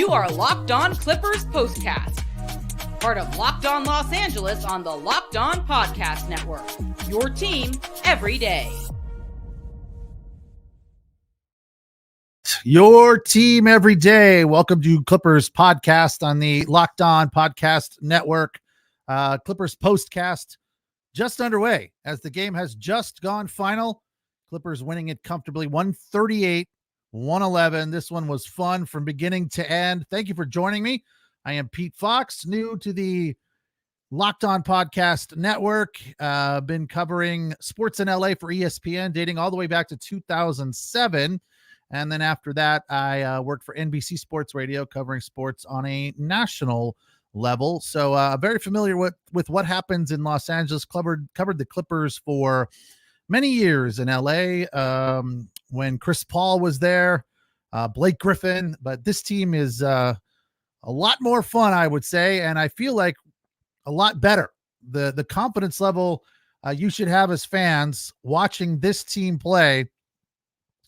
You are Locked On Clippers Postcast, part of Locked On Los Angeles on the Locked On Podcast Network. Your team every day. Your team every day. Welcome to Clippers Podcast on the Locked On Podcast Network. Clippers Postcast just underway as the game has just gone final. Clippers winning it comfortably, 138-111. This one was fun from beginning to end. Thank you for joining me. I am Pete Fox, new to the Locked On Podcast Network. Been covering sports in LA for ESPN, dating all the way back to 2007. And then after that, I worked for NBC Sports Radio, covering sports on a national level. So very familiar with what happens in Los Angeles. Covered the Clippers for many years in LA when Chris Paul was there, Blake Griffin. But this team is a lot more fun, I would say, and I feel like a lot better. The confidence level you should have as fans watching this team play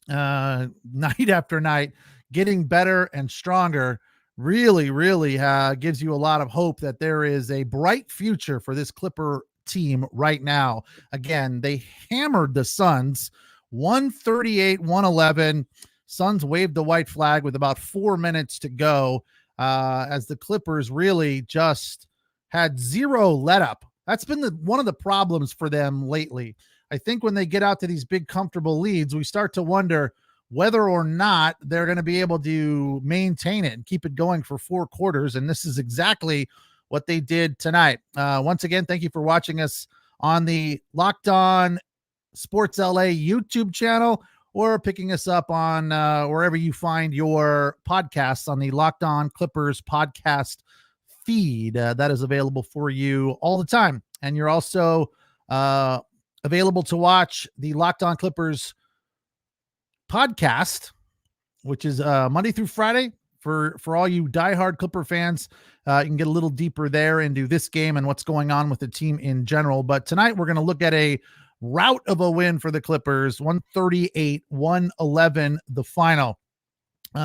night after night, getting better and stronger, really gives you a lot of hope that there is a bright future for this Clipper team right now. Again, they hammered the Suns 138-111. Suns waved the white flag with about 4 minutes to go as the Clippers really just had zero let up. That's been one of the problems for them lately. I think when they get out to these big comfortable leads, we start to wonder whether or not they're going to be able to maintain it and keep it going for 4 quarters. And this is exactly what they did tonight. Once again, thank you for watching us on the Locked On Sports LA YouTube channel, or picking us up on wherever you find your podcasts on the Locked On Clippers podcast feed. That is available for you all the time. And you're also available to watch the Locked On Clippers podcast, which is Monday through Friday for all you diehard Clipper fans. You can get a little deeper there into this game and what's going on with the team in general. But tonight we're going to look at a rout of a win for the Clippers, 138-111, the final.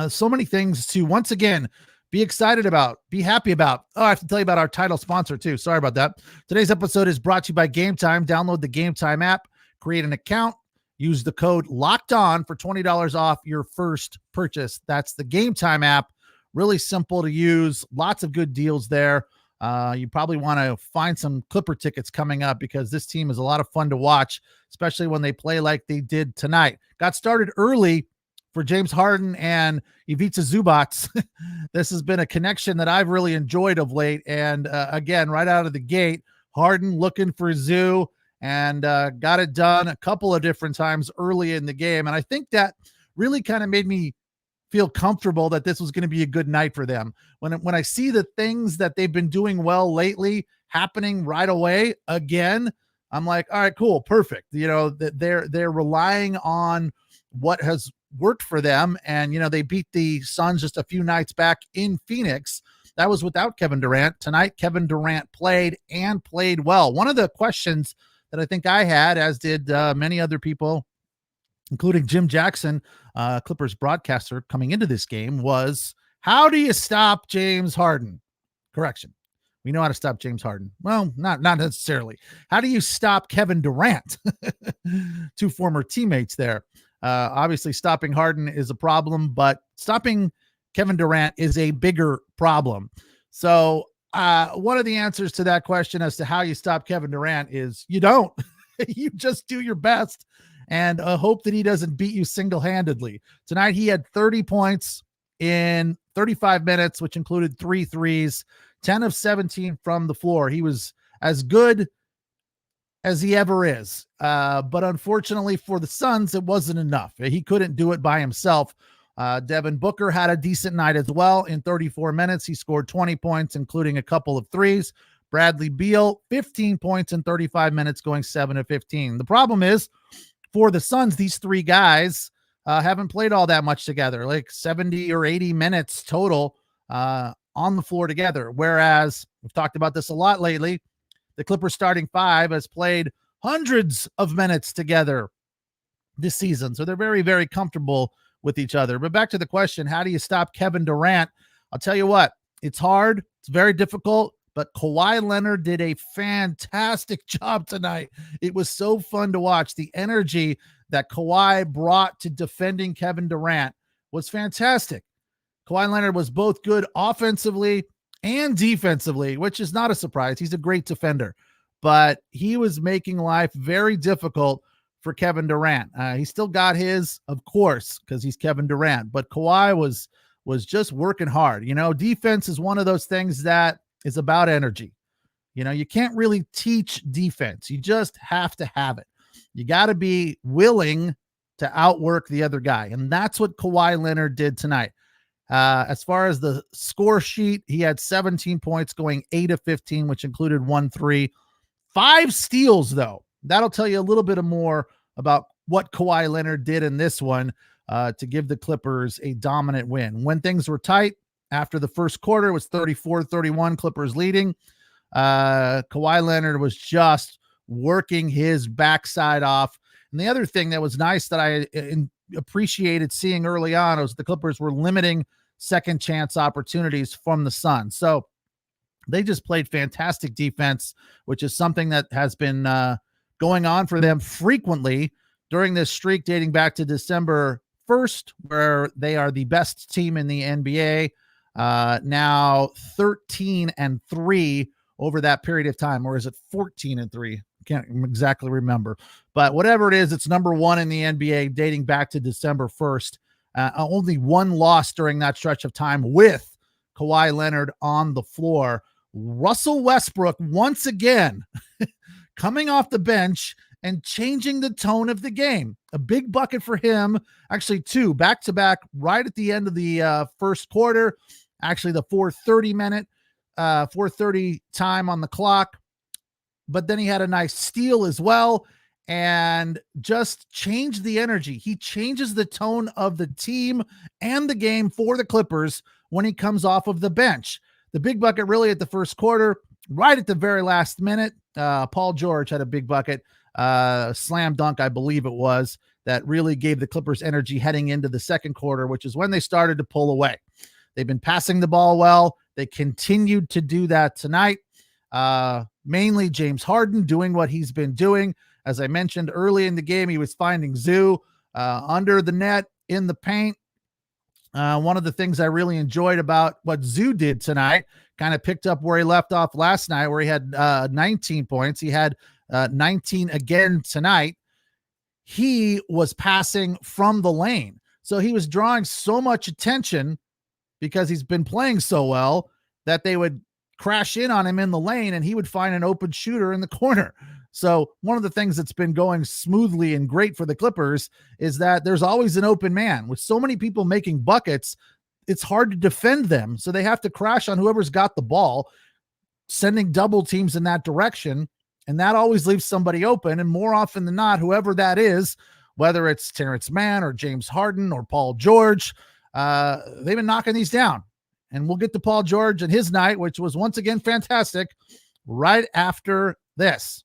So many things to once again be excited about, be happy about. Oh, I have to tell you about our title sponsor too. Sorry about that. Today's episode is brought to you by Gametime. Download the Gametime app, create an account, use the code Locked On for $20 off your first purchase. That's the Gametime app. Really simple to use. Lots of good deals there. You probably want to find some Clipper tickets coming up because this team is a lot of fun to watch, especially when they play like they did tonight. Got started early for James Harden and Ivica Zubac. This has been a connection that I've really enjoyed of late. And again, right out of the gate, Harden looking for Zoo and got it done a couple of different times early in the game. And I think that really kind of made me feel comfortable that this was going to be a good night for them. When I see the things that they've been doing well lately happening right away again, I'm like, all right, cool, perfect. You know, that they're relying on what has worked for them. And, you know, they beat the Suns just a few nights back in Phoenix. That was without Kevin Durant. Tonight, Kevin Durant played well. One of the questions that I think I had, as did many other people, including Jim Jackson, Clippers broadcaster, coming into this game, was how do you stop James Harden? Correction. We know how to stop James Harden. Well, not necessarily. How do you stop Kevin Durant? Two former teammates there. Obviously, stopping Harden is a problem, but stopping Kevin Durant is a bigger problem. So one of the answers to that question as to how you stop Kevin Durant is you don't. You just do your best and hope that he doesn't beat you single-handedly. Tonight, he had 30 points in 35 minutes, which included 3 threes, 10 of 17 from the floor. He was as good as he ever is. But unfortunately for the Suns, it wasn't enough. He couldn't do it by himself. Devin Booker had a decent night as well. In 34 minutes, he scored 20 points, including a couple of threes. Bradley Beal, 15 points in 35 minutes, going 7 of 15. The problem is, for the Suns, these 3 guys haven't played all that much together, like 70 or 80 minutes total on the floor together. Whereas, we've talked about this a lot lately, the Clippers starting 5 has played hundreds of minutes together this season. So they're very, very comfortable with each other. But back to the question, how do you stop Kevin Durant? I'll tell you what, it's hard. It's very difficult, but Kawhi Leonard did a fantastic job tonight. It was so fun to watch. The energy that Kawhi brought to defending Kevin Durant was fantastic. Kawhi Leonard was both good offensively and defensively, which is not a surprise. He's a great defender, but he was making life very difficult for Kevin Durant. He still got his, of course, because he's Kevin Durant, but Kawhi was just working hard. Defense is one of those things that is about energy. You can't really teach defense. You just have to have it. You got to be willing to outwork the other guy, and that's what Kawhi Leonard did tonight. As far as the score sheet, he had 17 points, going 8 of 15, which included 1 3. 5 steals, though. That'll tell you a little bit more about what Kawhi Leonard did in this one to give the Clippers a dominant win. When things were tight after the first quarter, it was 34-31, Clippers leading. Kawhi Leonard was just working his backside off. And the other thing that was nice that I appreciated seeing early on was the Clippers were limiting second chance opportunities from the Suns. So they just played fantastic defense, which is something that has been going on for them frequently during this streak dating back to December 1st, where they are the best team in the NBA. Now 13-3 over that period of time, or is it 14-3? Can't exactly remember, but whatever it is, it's number 1 in the NBA dating back to December 1st. Only one loss during that stretch of time with Kawhi Leonard on the floor. Russell Westbrook once again coming off the bench and changing the tone of the game. A big bucket for him, actually 2 back-to-back right at the end of the first quarter, actually the 4:30 time on the clock. But then he had a nice steal as well and just changed the energy. He changes the tone of the team and the game for the Clippers when he comes off of the bench. The big bucket really at the first quarter, right at the very last minute. Paul George had a big bucket, slam dunk, I believe it was, that really gave the Clippers energy heading into the second quarter, which is when they started to pull away. They've been passing the ball well. They continued to do that tonight. Mainly James Harden doing what he's been doing. As I mentioned early in the game, he was finding Zoo under the net in the paint. One of the things I really enjoyed about what Zoo did tonight, kind of picked up where he left off last night, where he had 19 points. He had 19 again tonight. He was passing from the lane. So he was drawing so much attention because he's been playing so well that they would crash in on him in the lane and he would find an open shooter in the corner. So one of the things that's been going smoothly and great for the Clippers is that there's always an open man. With so many people making buckets, it's hard to defend them. So they have to crash on whoever's got the ball, sending double teams in that direction. And that always leaves somebody open. And more often than not, whoever that is, whether it's Terrence Mann or James Harden or Paul George, they've been knocking these down. And we'll get to Paul George and his night, which was once again fantastic, right after this.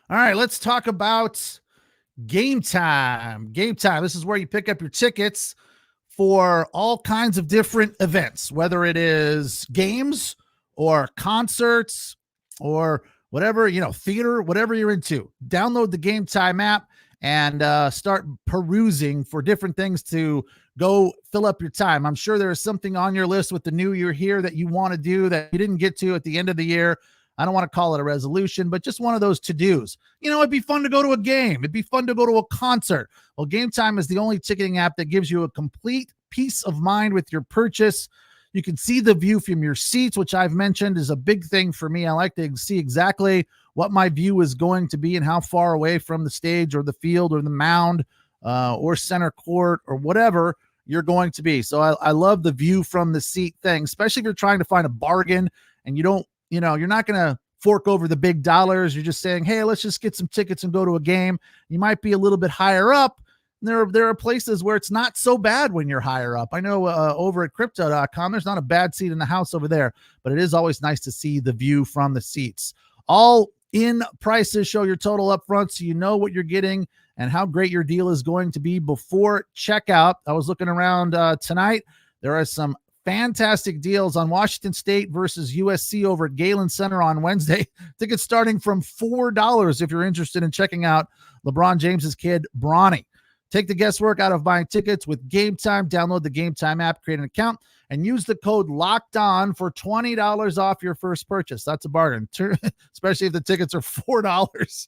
All right, let's talk about Gametime. Gametime, this is where you pick up your tickets for all kinds of different events, whether it is games or concerts or whatever, theater, whatever you're into. Download the Gametime app and start perusing for different things to go fill up your time. I'm sure there is something on your list with the new year here that you want to do that you didn't get to at the end of the year. I don't want to call it a resolution, but just one of those to-dos. It'd be fun to go to a game. It'd be fun to go to a concert. Well, Gametime is the only ticketing app that gives you a complete peace of mind with your purchase. You can see the view from your seats, which I've mentioned is a big thing for me. I like to see exactly what my view is going to be and how far away from the stage or the field or the mound or center court or whatever you're going to be. So I love the view from the seat thing, especially if you're trying to find a bargain and you don't, you're not going to fork over the big dollars. You're just saying, hey, let's just get some tickets and go to a game. You might be a little bit higher up. There are places where it's not so bad when you're higher up. I know over at crypto.com, there's not a bad seat in the house over there, but it is always nice to see the view from the seats. All in prices show your total up front, so you know what you're getting and how great your deal is going to be before checkout. I was looking around tonight. There are some fantastic deals on Washington State versus USC over at Galen Center on Wednesday. Tickets starting from $4 if you're interested in checking out LeBron James's kid, Bronny. Take the guesswork out of buying tickets with Gametime. Download the Gametime app, create an account, and use the code LOCKEDON for $20 off your first purchase. That's a bargain, especially if the tickets are $4.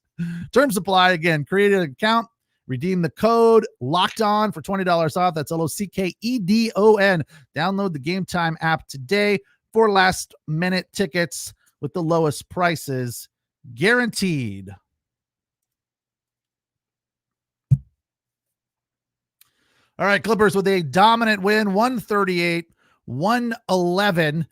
Terms apply. Again, create an account, redeem the code LOCKEDON for $20 off. That's LOCKEDON. Download the Gametime app today for last-minute tickets with the lowest prices guaranteed. All right, Clippers with a dominant win, 138-111.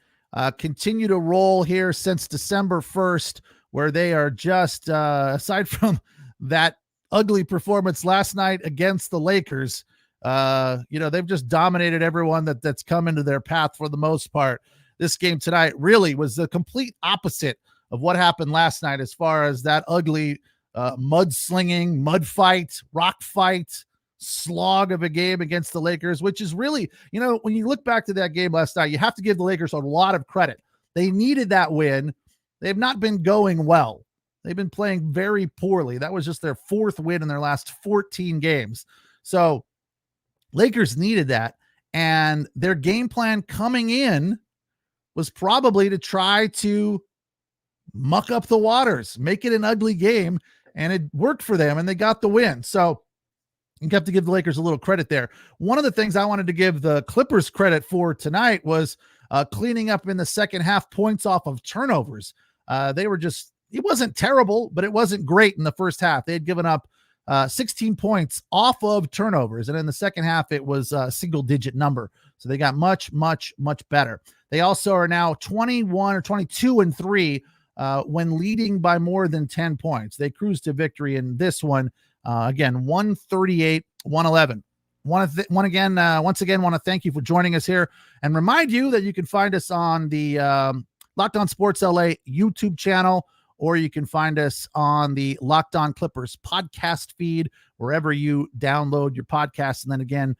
Continue to roll here since December 1st, where they are just, aside from that ugly performance last night against the Lakers, they've just dominated everyone that's come into their path for the most part. This game tonight really was the complete opposite of what happened last night as far as that ugly mudslinging, mud fight, rock fight, slog of a game against the Lakers, which is really, when you look back to that game last night, you have to give the Lakers a lot of credit. They needed that win. They have not been going well. They've been playing very poorly. That was just their fourth win in their last 14 games. So Lakers needed that. And their game plan coming in was probably to try to muck up the waters, make it an ugly game. And it worked for them and they got the win. So you have to give the Lakers a little credit there. One of the things I wanted to give the Clippers credit for tonight was cleaning up in the second half points off of turnovers. They were just, it wasn't terrible, but it wasn't great in the first half. They had given up 16 points off of turnovers. And in the second half, it was a single-digit number. So they got much, much, much better. They also are now 21 or 22-3 when leading by more than 10 points. They cruised to victory in this one. Again, 138-111. Once again, want to thank you for joining us here and remind you that you can find us on the Locked On Sports LA YouTube channel, or you can find us on the Locked On Clippers podcast feed, wherever you download your podcasts. And then again,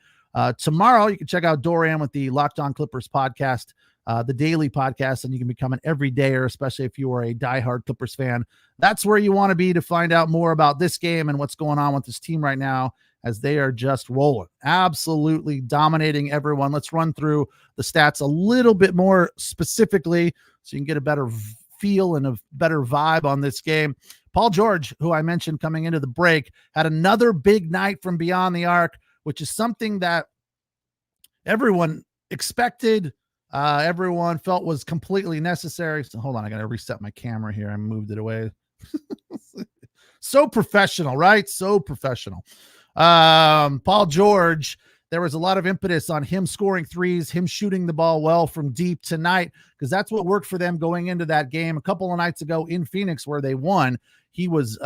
tomorrow you can check out Dorian with the Locked On Clippers podcast, the daily podcast, and you can become an everydayer, especially if you are a diehard Clippers fan. That's where you want to be to find out more about this game and what's going on with this team right now, as they are just rolling, absolutely dominating everyone. Let's run through the stats a little bit more specifically so you can get a better feel and a better vibe on this game. Paul George, who I mentioned coming into the break, had another big night from beyond the arc, which is something that everyone expected, everyone felt was completely necessary. So hold on, I got to reset my camera here. I moved it away. So professional, right? So professional. Paul George, there was a lot of impetus on him scoring threes, him shooting the ball well from deep tonight, because that's what worked for them going into that game a couple of nights ago in Phoenix where they won. He was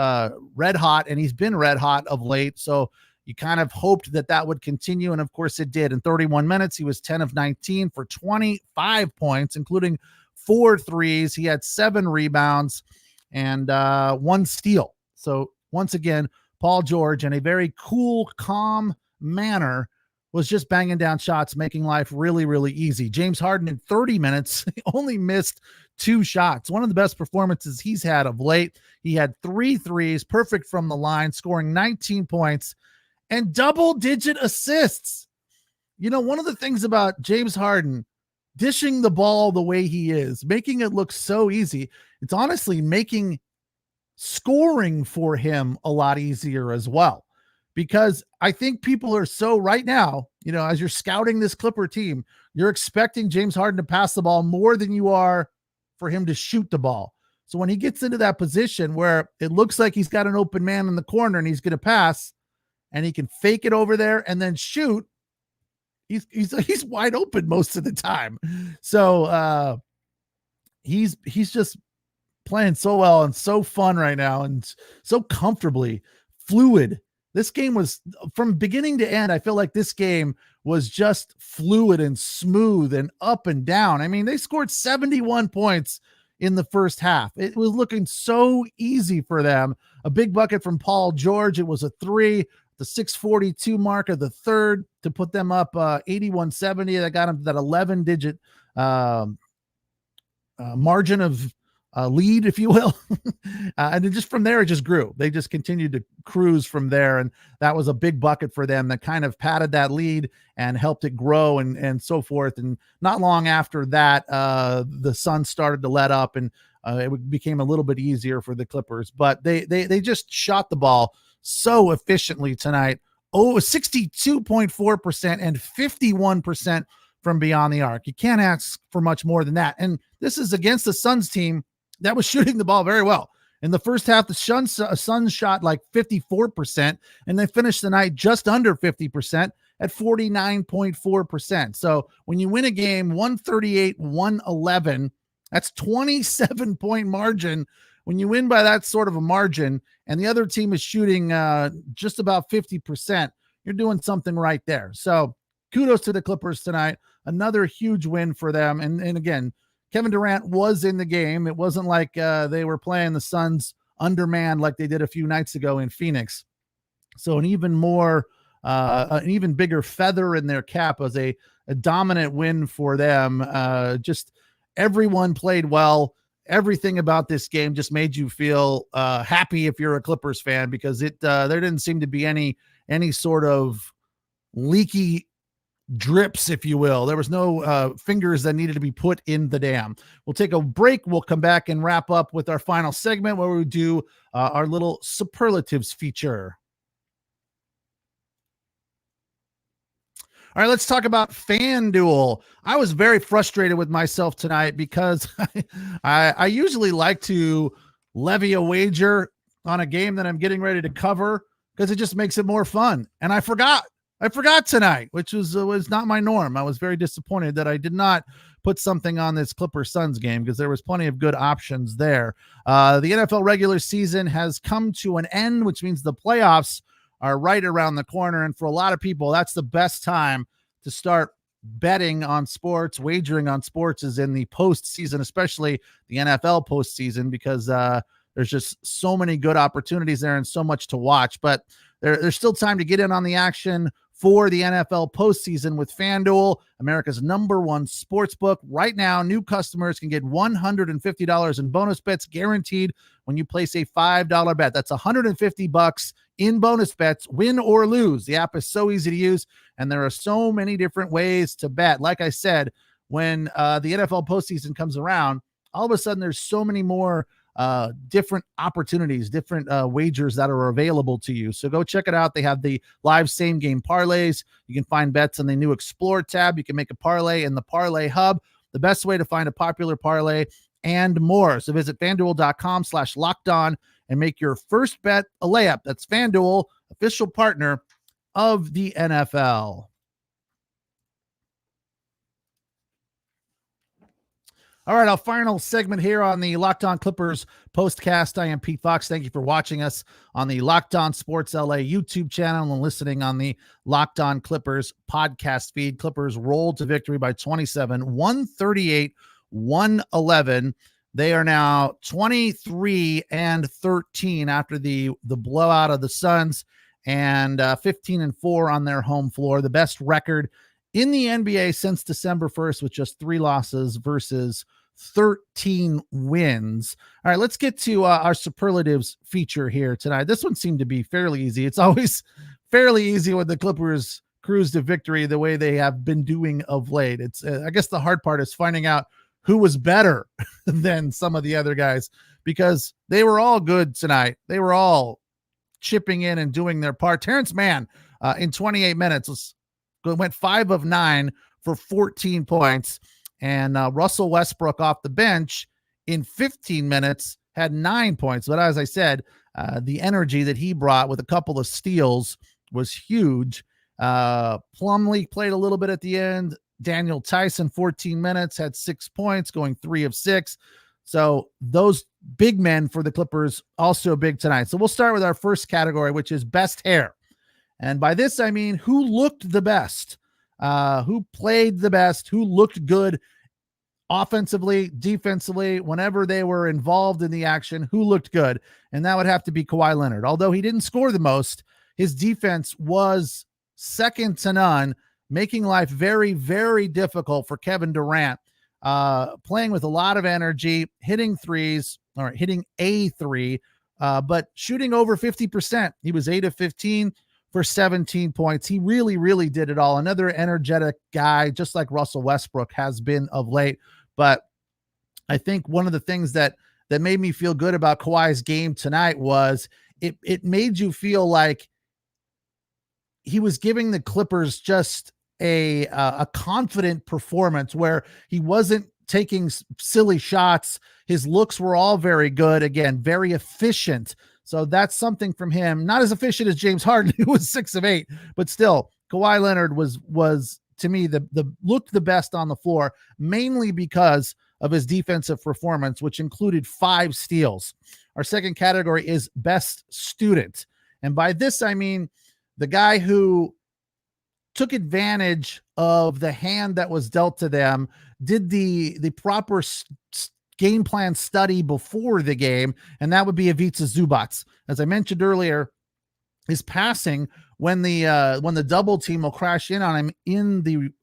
red hot, and he's been red hot of late. So you kind of hoped that that would continue, and of course it did. In 31 minutes, he was 10 of 19 for 25 points, including 4 threes. He had 7 rebounds and 1 steal. So once again, Paul George, in a very cool, calm manner, was just banging down shots, making life really, really easy. James Harden in 30 minutes only missed 2 shots. One of the best performances he's had of late. He had 3 threes, perfect from the line, scoring 19 points and double-digit assists. One of the things about James Harden dishing the ball the way he is, making it look so easy, it's honestly making scoring for him a lot easier as well, because I think people are so right now, as you're scouting this Clipper team, you're expecting James Harden to pass the ball more than you are for him to shoot the ball. So when he gets into that position where it looks like he's got an open man in the corner and he's going to pass and he can fake it over there and then shoot, he's wide open most of the time. So he's just playing so well and so fun right now and so comfortably fluid. This game was, from beginning to end, I feel like this game was just fluid and smooth and up and down. I mean, they scored 71 points in the first half. It was looking so easy for them. A big bucket from Paul George. It was a three, the 6:42 mark of the third to put them up 81-70. That got them to that 11-digit margin of lead, if you will. And then just from there, it just grew. They just continued to cruise from there. And that was a big bucket for them that kind of padded that lead and helped it grow and so forth. And not long after that, the Suns started to let up and it became a little bit easier for the Clippers, but they just shot the ball so efficiently tonight. 62.4% and 51% from beyond the arc. You can't ask for much more than that. And this is against the Suns team that was shooting the ball very well. In the first half, the Suns shot like 54%, and they finished the night just under 50% at 49.4%. So when you win a game 138-111, that's 27-point margin. When you win by that sort of a margin and the other team is shooting just about 50%, you're doing something right there. So kudos to the Clippers tonight. Another huge win for them. And again, Kevin Durant was in the game. It wasn't like they were playing the Suns undermanned like they did a few nights ago in Phoenix. So an even bigger feather in their cap was a dominant win for them. Just everyone played well. Everything about this game just made you feel happy if you're a Clippers fan, because there didn't seem to be any sort of leaky drips, if you will. There was no fingers that needed to be put in the dam. We'll take a break. We'll come back and wrap up with our final segment where we do our little superlatives feature. All right, let's talk about FanDuel. I was very frustrated with myself tonight because I usually like to levy a wager on a game that I'm getting ready to cover because it just makes it more fun. And I forgot tonight, which was not my norm. I was very disappointed that I did not put something on this Clippers Suns game because there was plenty of good options there. The NFL regular season has come to an end, which means the playoffs are right around the corner. And for a lot of people, that's the best time to start betting on sports, wagering on sports is in the postseason, especially the NFL postseason, because there's just so many good opportunities there and so much to watch. But there's still time to get in on the action for the NFL postseason with FanDuel, America's #1 sportsbook. Right now, new customers can get $150 in bonus bets guaranteed when you place a $5 bet. That's $150 in bonus bets, win or lose. The app is so easy to use, and there are so many different ways to bet. Like I said, when the NFL postseason comes around, all of a sudden there's so many more different opportunities, different wagers that are available to you. So go check it out. They have the live same game parlays. You can find bets in the new Explore tab. You can make a parlay in the Parlay Hub, the best way to find a popular parlay, and more. So visit FanDuel.com/lockedon and make your first bet a layup. That's FanDuel, official partner of the NFL. All right, our final segment here on the Locked On Clippers postcast. I am Pete Fox. Thank you for watching us on the Locked On Sports LA YouTube channel and listening on the Locked On Clippers podcast feed. Clippers rolled to victory by 27, 138-111. They are now 23-13 after the blowout of the Suns, and 15-4 on their home floor. The best record in the NBA since December 1st, with just 3 losses versus 13 wins. All right, let's get to our superlatives feature here tonight. This one seemed to be fairly easy. It's always fairly easy when the Clippers cruise to victory the way they have been doing of late. It's I guess the hard part is finding out who was better than some of the other guys, because they were all good tonight. They were all chipping in and doing their part. Terrence Mann in 28 minutes went 5 of 9 for 14 points. And Russell Westbrook off the bench in 15 minutes had 9 points. But as I said, the energy that he brought with a couple of steals was huge. Plumlee played a little bit at the end. Daniel Tyson, 14 minutes, had 6 points, going 3 of 6. So those big men for the Clippers also big tonight. So we'll start with our first category, which is best hair. And by this, I mean who looked the best, who played the best, who looked good offensively, defensively, whenever they were involved in the action, who looked good? And that would have to be Kawhi Leonard. Although he didn't score the most, his defense was second to none, making life very, very difficult for Kevin Durant, playing with a lot of energy, hitting threes, or hitting a three, but shooting over 50%. He was 8 of 15 for 17 points. He really, really did it all. Another energetic guy, just like Russell Westbrook has been of late. But I think one of the things that made me feel good about Kawhi's game tonight was it made you feel like he was giving the Clippers just a confident performance where he wasn't taking silly shots. His looks were all very good. Again, very efficient. So that's something from him. Not as efficient as James Harden, who was 6 of 8, but still Kawhi Leonard was to me looked the best on the floor, mainly because of his defensive performance, which included 5 steals. Our second category is best student. And by this, I mean the guy who took advantage of the hand that was dealt to them, did the proper game plan study before the game, and that would be Ivica Zubac. As I mentioned earlier, his passing when the double team will crash in on him in the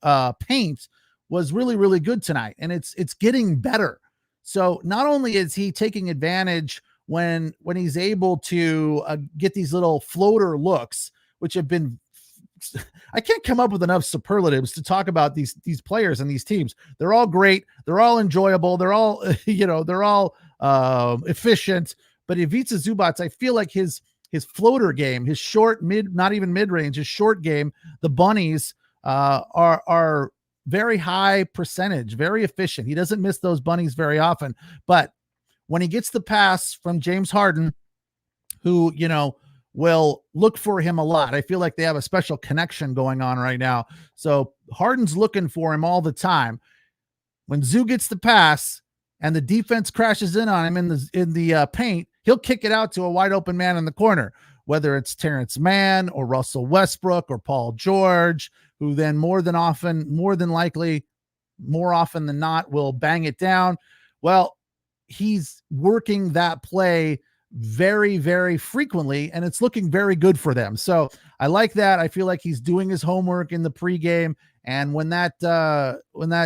paint was really, really good tonight, and it's getting better. So not only is he taking advantage when he's able to get these little floater looks, which have been, I can't come up with enough superlatives to talk about these players and these teams. They're all great. They're all enjoyable. They're all, they're all efficient. But Ivica Zubac, I feel like his floater game, his short, not even mid-range, his short game, the bunnies are very high percentage, very efficient. He doesn't miss those bunnies very often. But when he gets the pass from James Harden, who, will look for him a lot. I feel like they have a special connection going on right now. So Harden's looking for him all the time. When Zoo gets the pass and the defense crashes in on him in the paint, he'll kick it out to a wide open man in the corner, whether it's Terrence Mann or Russell Westbrook or Paul George, who then more often than not will bang it down. Well, he's working that play very, very frequently, and it's looking very good for them. So I like that. I feel like he's doing his homework in the pregame, and when that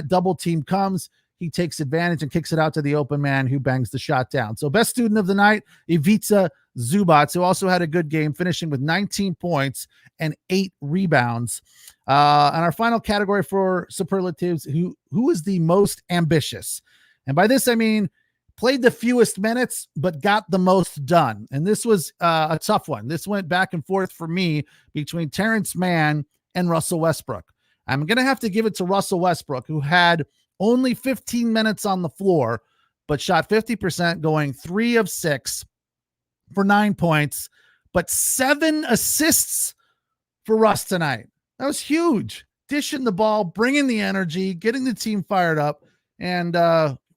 double team comes, he takes advantage and kicks it out to the open man who bangs the shot down. So best student of the night, Ivica Zubac, who also had a good game, finishing with 19 points and 8 rebounds. And our final category for superlatives, who is the most ambitious? And by this, I mean played the fewest minutes, but got the most done. And this was a tough one. This went back and forth for me between Terrence Mann and Russell Westbrook. I'm going to have to give it to Russell Westbrook, who had only 15 minutes on the floor, but shot 50%, going 3 of 6 for 9 points, but 7 assists for Russ tonight. That was huge. Dishing the ball, bringing the energy, getting the team fired up, and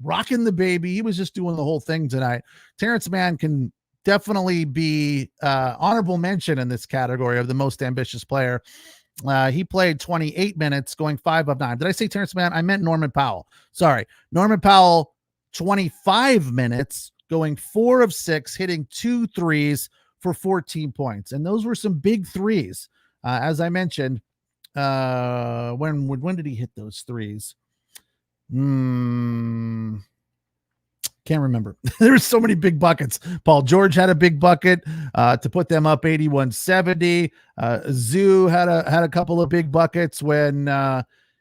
rocking the baby. He was just doing the whole thing tonight. Terrence Mann can definitely be honorable mention in this category of the most ambitious player. He played 28 minutes, going 5 of 9. Did I say Terrence Mann? I meant Norman Powell. Sorry. Norman Powell, 25 minutes, going 4 of 6, hitting 2 threes for 14 points. And those were some big threes. As I mentioned, when did he hit those threes? Can't remember. There were so many big buckets. Paul George had a big bucket to put them up 81-70. Zoo had a couple of big buckets when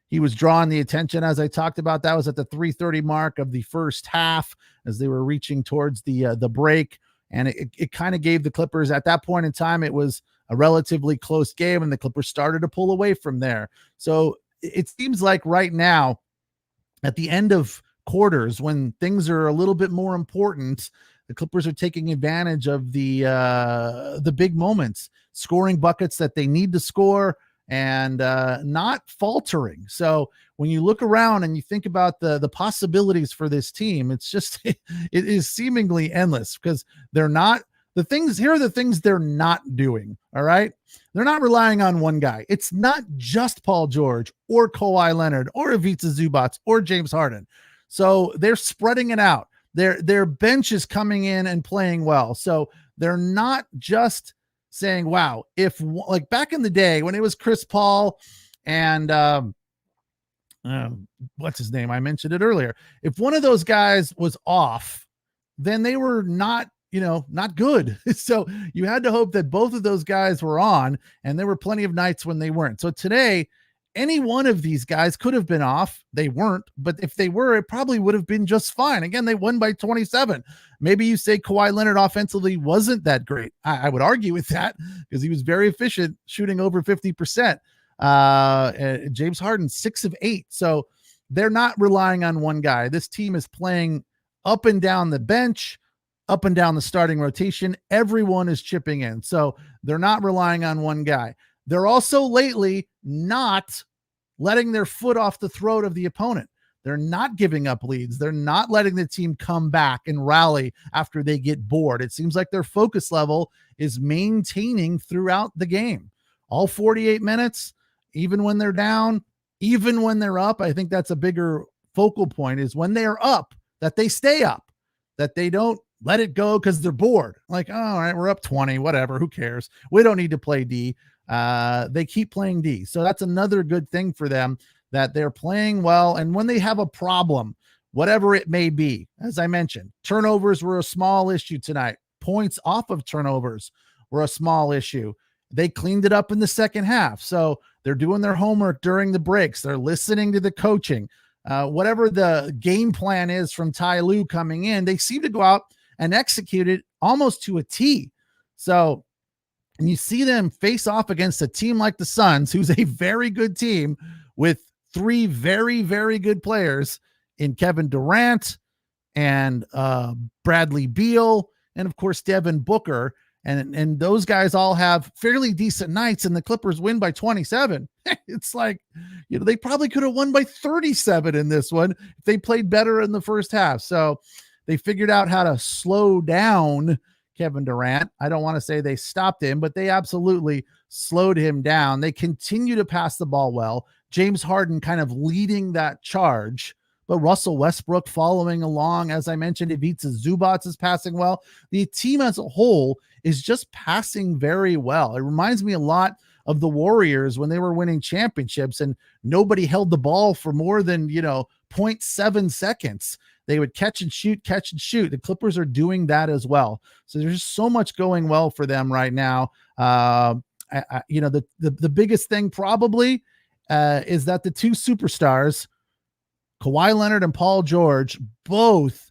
he was drawing the attention, as I talked about. That was at the 3:30 mark of the first half as they were reaching towards the break. And it kind of gave the Clippers, at that point in time, it was a relatively close game, and the Clippers started to pull away from there. So it seems like right now, at the end of quarters, when things are a little bit more important, the Clippers are taking advantage of the big moments, scoring buckets that they need to score, and not faltering. So when you look around and you think about the possibilities for this team, it's just it is seemingly endless, because they're not here are the things they're not doing. All right. They're not relying on one guy. It's not just Paul George or Kawhi Leonard or Ivica Zubac or James Harden. So they're spreading it out. Their bench is coming in and playing well. So they're not just saying, wow, if like back in the day when it was Chris Paul and what's his name? I mentioned it earlier. If one of those guys was off, then they were not good. So you had to hope that both of those guys were on, and there were plenty of nights when they weren't. So today, any one of these guys could have been off. They weren't, but if they were, it probably would have been just fine. Again, they won by 27. Maybe you say Kawhi Leonard offensively wasn't that great. I would argue with that because he was very efficient, shooting over 50%. James Harden, 6 of 8. So they're not relying on one guy. This team is playing up and down the bench, up and down the starting rotation. Everyone is chipping in. So they're not relying on one guy. They're also lately not letting their foot off the throat of the opponent. They're not giving up leads. They're not letting the team come back and rally after they get bored. It seems like their focus level is maintaining throughout the game. All 48 minutes, even when they're down, even when they're up. I think that's a bigger focal point, is when they are up, that they stay up, that they don't let it go because they're bored. Like, oh, all right, we're up 20, whatever, who cares? We don't need to play D. They keep playing D. So that's another good thing for them, that they're playing well. And when they have a problem, whatever it may be, as I mentioned, turnovers were a small issue tonight. Points off of turnovers were a small issue. They cleaned it up in the second half. So they're doing their homework during the breaks. They're listening to the coaching. Whatever the game plan is from Ty Lue coming in, they seem to go out and execute it almost to a T. So, and you see them face off against a team like the Suns, who's a very good team with 3 very, very good players in Kevin Durant and Bradley Beal, and of course, Devin Booker. And those guys all have fairly decent nights, and the Clippers win by 27. It's like, they probably could have won by 37 in this one if they played better in the first half. So they figured out how to slow down Kevin Durant. I don't want to say they stopped him, but they absolutely slowed him down. They continue to pass the ball well. James Harden kind of leading that charge, but Russell Westbrook following along. As I mentioned, Ivica Zubac is passing well. The team as a whole is just passing very well. It reminds me a lot of the Warriors when they were winning championships and nobody held the ball for more than, 0.7 seconds. They would catch and shoot. The Clippers are doing that as well. So there's just so much going well for them right now. The biggest thing probably is that the two superstars, Kawhi Leonard and Paul George, both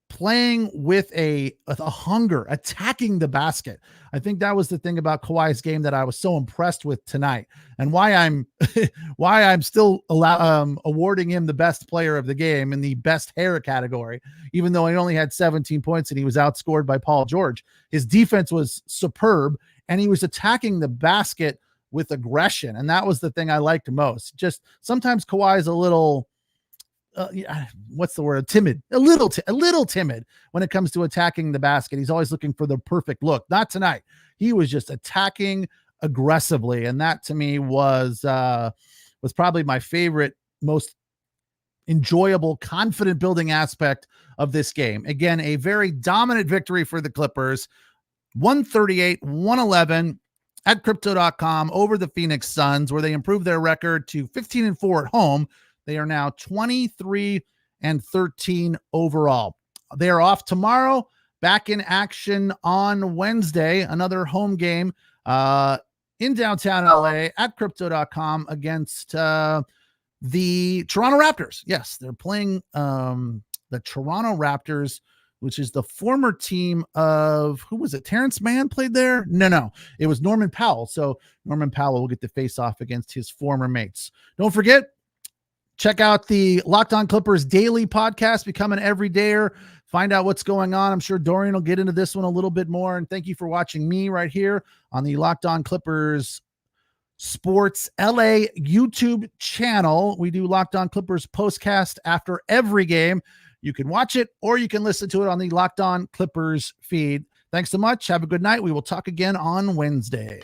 playing with a hunger, attacking the basket. I think that was the thing about Kawhi's game that I was so impressed with tonight, and why I'm still awarding him the best player of the game in the best hair category, even though he only had 17 points and he was outscored by Paul George. His defense was superb, and he was attacking the basket with aggression, and that was the thing I liked most. Just sometimes Kawhi is a little what's the word? Timid, a little timid when it comes to attacking the basket. He's always looking for the perfect look. Not tonight. He was just attacking aggressively. And that to me was probably my favorite, most enjoyable, confident building aspect of this game. Again, a very dominant victory for the Clippers, 138-111 at crypto.com over the Phoenix Suns, where they improved their record to 15-4 at home. They are now 23-13 overall. They are off tomorrow, back in action on Wednesday, another home game in downtown LA at crypto.com against the Toronto Raptors. Yes, they're playing the Toronto Raptors, which is the former team of, who was it? Terrence Mann played there? No, it was Norman Powell. So Norman Powell will get to face off against his former mates. Don't forget, check out the Locked On Clippers daily podcast, become an everydayer, find out what's going on. I'm sure Dorian will get into this one a little bit more. And thank you for watching me right here on the Locked On Clippers Sports LA YouTube channel. We do Locked On Clippers postcast after every game. You can watch it or you can listen to it on the Locked On Clippers feed. Thanks so much. Have a good night. We will talk again on Wednesday.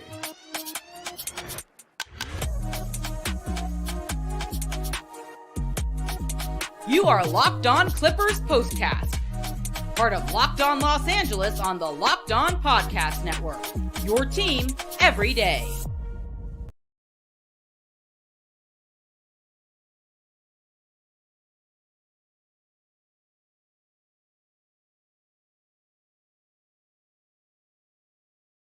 You are Locked On Clippers Postcast, part of Locked On Los Angeles on the Locked On Podcast Network. Your team every day.